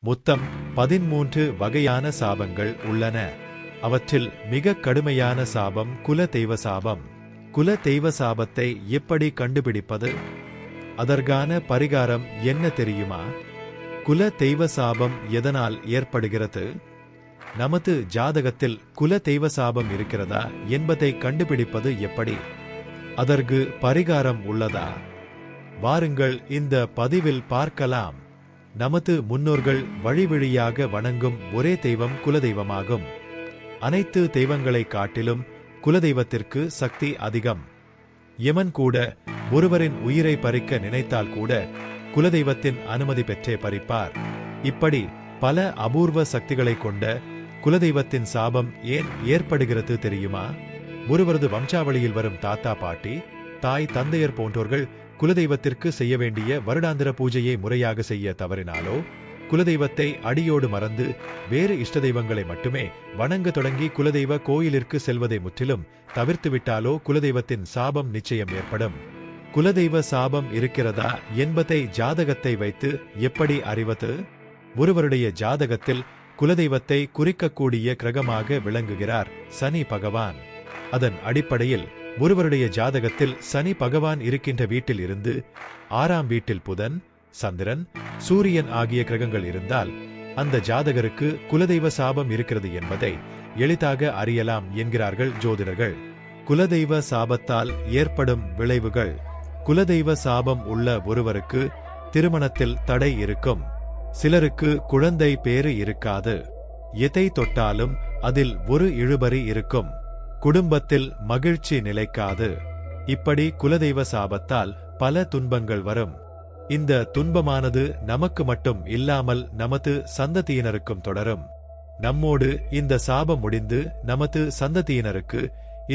மொத்தம் 13 வகையான சாபங்கள் உள்ளன. அவற்றில் மிக கடுமையான சாபம் குல தெய்வ சாபம். குல தெய்வ சாபத்தை எப்படி கண்டுபிடிப்பது? அதற்கான பரிகாரம் என்ன தெரியுமா? குல தெய்வ சாபம் எதனால் ஏற்படுகிறது? நமது ஜாதகத்தில் குல தெய்வ சாபம் இருக்கிறதா என்பதை கண்டுபிடிப்பது எப்படி? அதற்கு பரிகாரம் உள்ளதா? வாருங்கள் இந்த பதிவில் பார்க்கலாம். நமது முன்னோர்கள் வழிவழியாக வணங்கும் ஒரே தெய்வம் குலதெய்வமாகும். அனைத்து தெய்வங்களை காட்டிலும் குலதெய்வத்திற்கு சக்தி அதிகம். யமன் கூட ஒருவரின் உயிரை பறிக்க நினைத்தால் கூட குலதெய்வத்தின் அனுமதி பெற்றே பறிப்பார். இப்படி பல அபூர்வ சக்திகளை கொண்ட குலதெய்வத்தின் சாபம் ஏன் ஏற்படுகிறது தெரியுமா? ஒருவரது வம்சாவளியில் வரும் தாத்தா பாட்டி தாய் தந்தையர் போன்றோர்கள் குலதெய்வத்திற்கு செய்ய வேண்டிய வருடாந்திர பூஜையை முறையாக செய்ய தவறினாலோ, குலதெய்வத்தை அடியோடு மறந்து வேறு இஷ்ட தெய்வங்களை மட்டுமே வணங்க தொடங்கி குலதெய்வ கோயிலிற்கு செல்வதை முற்றிலும் தவிர்த்துவிட்டாலோ குலதெய்வத்தின் சாபம் நிச்சயம் ஏற்படும். குலதெய்வ சாபம் இருக்கிறதா என்பதை ஜாதகத்தை வைத்து எப்படி அறிவது? ஒருவருடைய ஜாதகத்தில் குலதெய்வத்தை குறிக்கக்கூடிய கிரகமாக விளங்குகிறார் சனி பகவான். அதன் அடிப்படையில் ஒருவருடைய ஜாதகத்தில் சனி பகவான் இருக்கின்ற வீட்டில் இருந்து 6ஆம் வீட்டில் புதன், சந்திரன், சூரியன் ஆகிய கிரகங்கள் இருந்தால் அந்த ஜாதகருக்கு குலதெய்வ சாபம் இருக்கிறது என்பதை எளிதாக அறியலாம் என்கிறார்கள் ஜோதிடர்கள். குலதெய்வ சாபத்தால் ஏற்படும் விளைவுகள். குலதெய்வ சாபம் உள்ள ஒருவருக்கு திருமணத்தில் தடை இருக்கும். சிலருக்கு குழந்தை பேறு இருக்காது. எதை தொட்டாலும் அதில் ஒரு இழுபறி இருக்கும். குடும்பத்தில் மகிழ்ச்சி நிலைக்காது. இப்படி குலதெய்வ சாபத்தால் பல துன்பங்கள் வரும். இந்த துன்பமானது நமக்கு மட்டும் இல்லாமல் நமது சந்ததியினருக்கும் தொடரும். நம்மோடு இந்த சாபம் முடிந்து நமது சந்ததியினருக்கு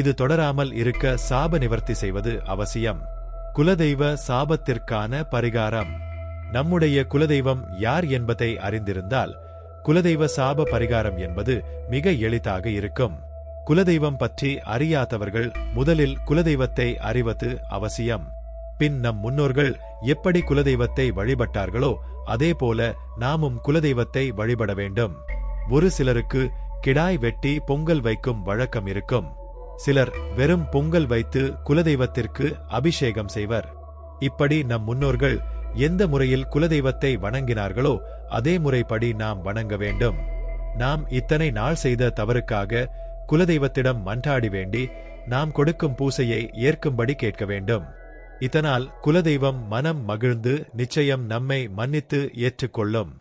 இது தொடராமல் இருக்க சாப நிவர்த்தி செய்வது அவசியம். குலதெய்வ சாபத்திற்கான பரிகாரம். நம்முடைய குலதெய்வம் யார் என்பதை அறிந்திருந்தால் குலதெய்வ சாப பரிகாரம் என்பது மிக எளிதாக இருக்கும். குலதெய்வம் பற்றி அறியாதவர்கள் முதலில் குலதெய்வத்தை அறிவது அவசியம். பின் நம் முன்னோர்கள் எப்படி குலதெய்வத்தை வழிபட்டார்களோ அதேபோல நாமும் குலதெய்வத்தை வழிபட வேண்டும். ஒரு சிலருக்கு கிடாய் வெட்டி பொங்கல் வைக்கும் வழக்கம் இருக்கும். சிலர் வெறும் பொங்கல் வைத்து குலதெய்வத்திற்கு அபிஷேகம் செய்வர். இப்படி நம் முன்னோர்கள் எந்த முறையில் குலதெய்வத்தை வணங்கினார்களோ அதே முறைப்படி நாம் வணங்க வேண்டும். நாம் இத்தனை நாள் செய்த தவறுக்காக குலதெய்வத்திடம் மன்றாடி வேண்டி நாம் கொடுக்கும் பூசையை ஏற்கும்படி கேட்க வேண்டும். இதனால் குலதெய்வம் மனம் மகிழ்ந்து நிச்சயம் நம்மை மன்னித்து ஏற்றுக்கொள்ளும்.